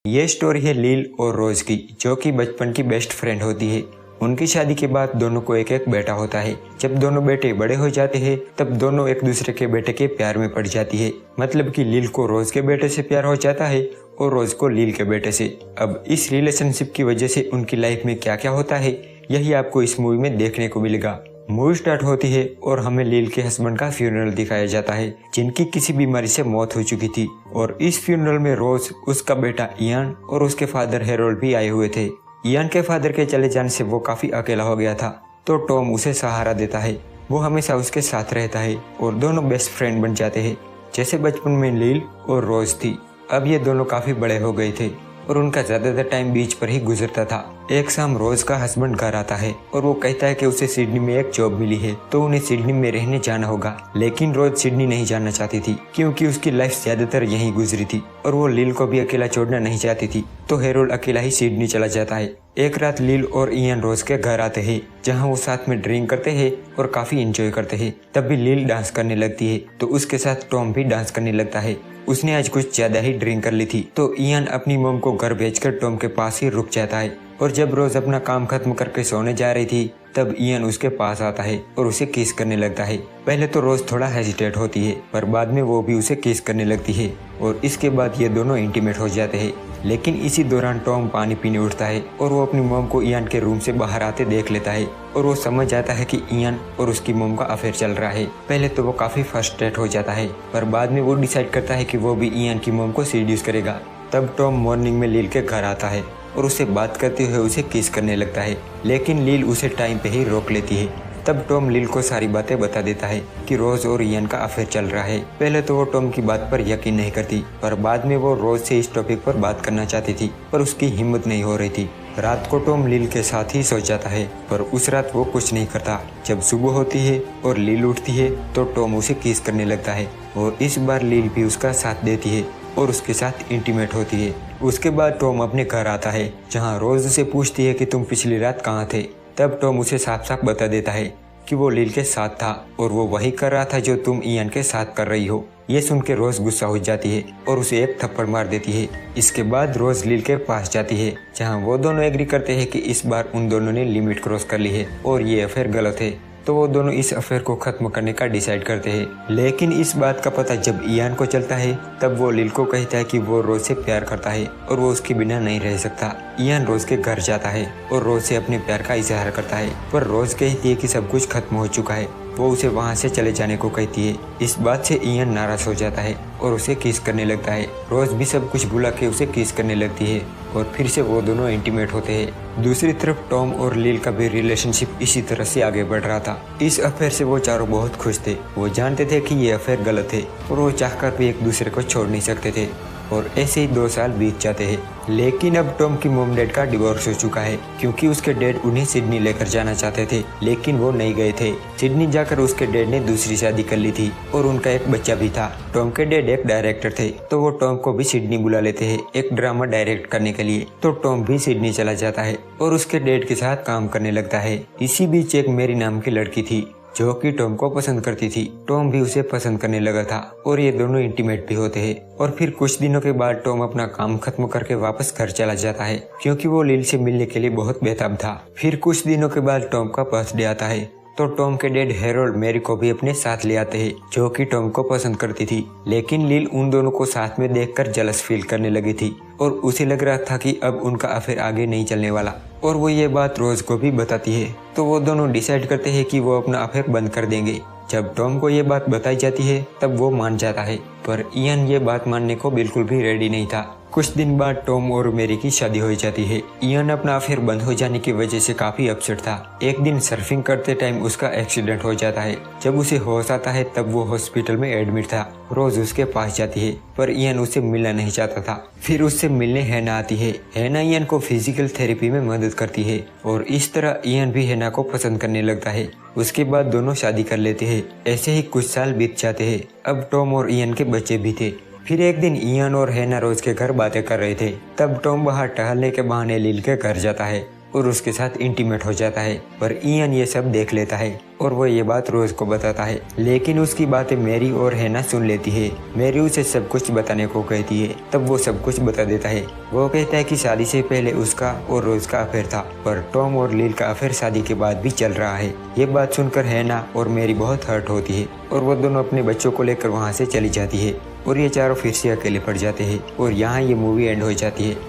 ये स्टोरी है लील और रोज की, जो कि बचपन की बेस्ट फ्रेंड होती है। उनकी शादी के बाद दोनों को एक एक बेटा होता है। जब दोनों बेटे बड़े हो जाते हैं तब दोनों एक दूसरे के बेटे के प्यार में पड़ जाती है। मतलब कि लील को रोज के बेटे से प्यार हो जाता है और रोज को लील के बेटे से। अब इस रिलेशनशिप की वजह से उनकी लाइफ में क्या क्या होता है यही आपको इस मूवी में देखने को मिलेगा। मूवी स्टार्ट होती है और हमें लील के हस्बैंड का फ्यूनरल दिखाया जाता है, जिनकी किसी बीमारी से मौत हो चुकी थी। और इस फ्यूनरल में रोज, उसका बेटा इयान और उसके फादर हेरोल्ड भी आए हुए थे। इयान के फादर के चले जाने से वो काफी अकेला हो गया था, तो टॉम उसे सहारा देता है। वो हमेशा उसके साथ रहता है और दोनों बेस्ट फ्रेंड बन जाते हैं, जैसे बचपन में लील और रोज थी। अब ये दोनों काफी बड़े हो गए थे और उनका ज्यादातर टाइम बीच पर ही गुजरता था। एक शाम रोज का हस्बैंड घर आता है और वो कहता है कि उसे सिडनी में एक जॉब मिली है, तो उन्हें सिडनी में रहने जाना होगा। लेकिन रोज सिडनी नहीं जाना चाहती थी, क्योंकि उसकी लाइफ ज्यादातर यहीं गुजरी थी और वो लील को भी अकेला छोड़ना नहीं चाहती थी। तो हेरोल्ड अकेला ही सिडनी चला जाता है। एक रात लील और इयान रोज के घर आते हैं, जहाँ वो साथ में ड्रिंक करते हैं और काफी एंजॉय करते हैं। तभी लील डांस करने लगती है, तो उसके साथ टॉम भी डांस करने लगता है। उसने आज कुछ ज्यादा ही ड्रिंक कर ली थी, तो इयान अपनी मॉम को घर भेजकर टॉम के पास ही रुक जाता है। और जब रोज अपना काम खत्म करके सोने जा रही थी तब इयान उसके पास आता है और उसे किस करने लगता है। पहले तो रोज थोड़ा हेजिटेट होती है, पर बाद में वो भी उसे किस करने लगती है और इसके बाद ये दोनों इंटीमेट हो जाते हैं। लेकिन इसी दौरान टॉम पानी पीने उठता है और वो अपनी मॉम को इयान के रूम से बाहर आते देख लेता है और वो समझ जाता है कि इयान और उसकी मॉम का अफेयर चल रहा है। पहले तो वो काफी फ्रस्ट्रेट हो जाता है, पर बाद में वो डिसाइड करता है कि वो भी इयान की मॉम को सीड्यूस करेगा। तब टॉम मॉर्निंग में लील के घर आता है और उसे बात करते हुए उसे किस करने लगता है, लेकिन लील उसे टाइम पे ही रोक लेती है। तब टॉम लील को सारी बातें बता देता है कि रोज और इयान का अफेयर चल रहा है। पहले तो वो टॉम की बात पर यकीन नहीं करती, पर बाद में वो रोज से इस टॉपिक पर बात करना चाहती थी, पर उसकी हिम्मत नहीं हो रही थी। रात को टॉम लील के साथ ही सो जाता है, पर उस रात वो कुछ नहीं करता। जब सुबह होती है और लील उठती है तो टॉम उसे किस करने लगता है और इस बार लील भी उसका साथ देती है और उसके साथ इंटीमेट होती है। उसके बाद टॉम अपने घर आता है, जहाँ रोज उसे पूछती है कि तुम पिछली रात कहाँ थे। तब टॉम उसे साफ साफ बता देता है कि वो लील के साथ था और वो वही कर रहा था जो तुम इयान के साथ कर रही हो। ये सुन के रोज गुस्सा हो जाती है और उसे एक थप्पड़ मार देती है। इसके बाद रोज लील के पास जाती है, जहाँ वो दोनों एग्री करते हैं कि इस बार उन दोनों ने लिमिट क्रॉस कर ली है और ये अफेयर गलत है। तो वो दोनों इस अफेयर को खत्म करने का डिसाइड करते हैं। लेकिन इस बात का पता जब इयान को चलता है तब वो लील को कहता है कि वो रोज से प्यार करता है और वो उसके बिना नहीं रह सकता। इयान रोज के घर जाता है और रोज से अपने प्यार का इजहार करता है, पर रोज कहती है कि सब कुछ खत्म हो चुका है। वो उसे वहाँ से चले जाने को कहती है। इस बात से इयान नाराज हो जाता है और उसे किस करने लगता है। रोज भी सब कुछ भुला के उसे किस करने लगती है और फिर से वो दोनों इंटीमेट होते हैं। दूसरी तरफ टॉम और लील का भी रिलेशनशिप इसी तरह से आगे बढ़ रहा था। इस अफेयर से वो चारों बहुत खुश थे। वो जानते थे कि ये अफेयर गलत है और वो चाहकर भी एक दूसरे को छोड़ नहीं सकते थे। और ऐसे ही 2 साल बीत जाते हैं। लेकिन अब टॉम की मॉम डैड का डिवोर्स हो चुका है, क्योंकि उसके डैड उन्हें सिडनी लेकर जाना चाहते थे, लेकिन वो नहीं गए थे। सिडनी जाकर उसके डैड ने दूसरी शादी कर ली थी और उनका एक बच्चा भी था। टॉम के डैड एक डायरेक्टर थे, तो वो टॉम को भी सिडनी बुला लेते हैं एक ड्रामा डायरेक्ट करने के लिए। तो टॉम भी सिडनी चला जाता है और उसके डैड के साथ काम करने लगता है। इसी बीच एक मेरी नाम की लड़की थी जो कि टॉम को पसंद करती थी। टॉम भी उसे पसंद करने लगा था और ये दोनों इंटीमेट भी होते हैं। और फिर कुछ दिनों के बाद टॉम अपना काम खत्म करके वापस घर चला जाता है, क्योंकि वो लील से मिलने के लिए बहुत बेताब था। फिर कुछ दिनों के बाद टॉम का बर्थडे आता है, तो टॉम के डैड हेरोल्ड मैरी को भी अपने साथ ले आते हैं, जो कि टॉम को पसंद करती थी। लेकिन लील उन दोनों को साथ में देखकर जलस फील करने लगी थी और उसे लग रहा था कि अब उनका अफेयर आगे नहीं चलने वाला, और वो ये बात रोज को भी बताती है। तो वो दोनों डिसाइड करते हैं कि वो अपना अफेयर बंद कर देंगे। जब टॉम को ये बात बताई जाती है तब वो मान जाता है, पर इयान ये बात मानने को बिल्कुल भी रेडी नहीं था। कुछ दिन बाद टॉम और मेरी की शादी हो जाती है। इयान अपना अफेयर बंद हो जाने की वजह से काफी अपसेट था। एक दिन सर्फिंग करते टाइम उसका एक्सीडेंट हो जाता है। जब उसे होश आता है तब वो हॉस्पिटल में एडमिट था। रोज उसके पास जाती है, पर इयान उससे मिलना नहीं चाहता था। फिर उससे मिलने हैना आती है। हैना इयान को फिजिकल थेरेपी में मदद करती है और इस तरह इयान भी हैना को पसंद करने लगता है। उसके बाद दोनों शादी कर लेते हैं। ऐसे ही कुछ साल बीत जाते हैं। अब टॉम और इयान के बच्चे भी थे। फिर एक दिन इयान और हैना रोज के घर बातें कर रहे थे। तब टॉम बाहर टहलने के बहाने लील के घर जाता है और उसके साथ इंटीमेट हो जाता है। पर इयन ये सब देख लेता है और वो ये बात रोज को बताता है, लेकिन उसकी बातें मैरी और हैना सुन लेती है। मैरी उसे सब कुछ बताने को कहती है, तब वो सब कुछ बता देता है। वो कहता है कि शादी से पहले उसका और रोज का अफेयर था, पर टॉम और लिल का अफेयर शादी के बाद भी चल रहा है। ये बात सुनकर हैना और मैरी बहुत हर्ट होती है और वो दोनों अपने बच्चों को लेकर वहाँ से चली जाती है और ये चारों फिर से अकेले पड़ जाते हैं और यहाँ ये मूवी एंड हो जाती है।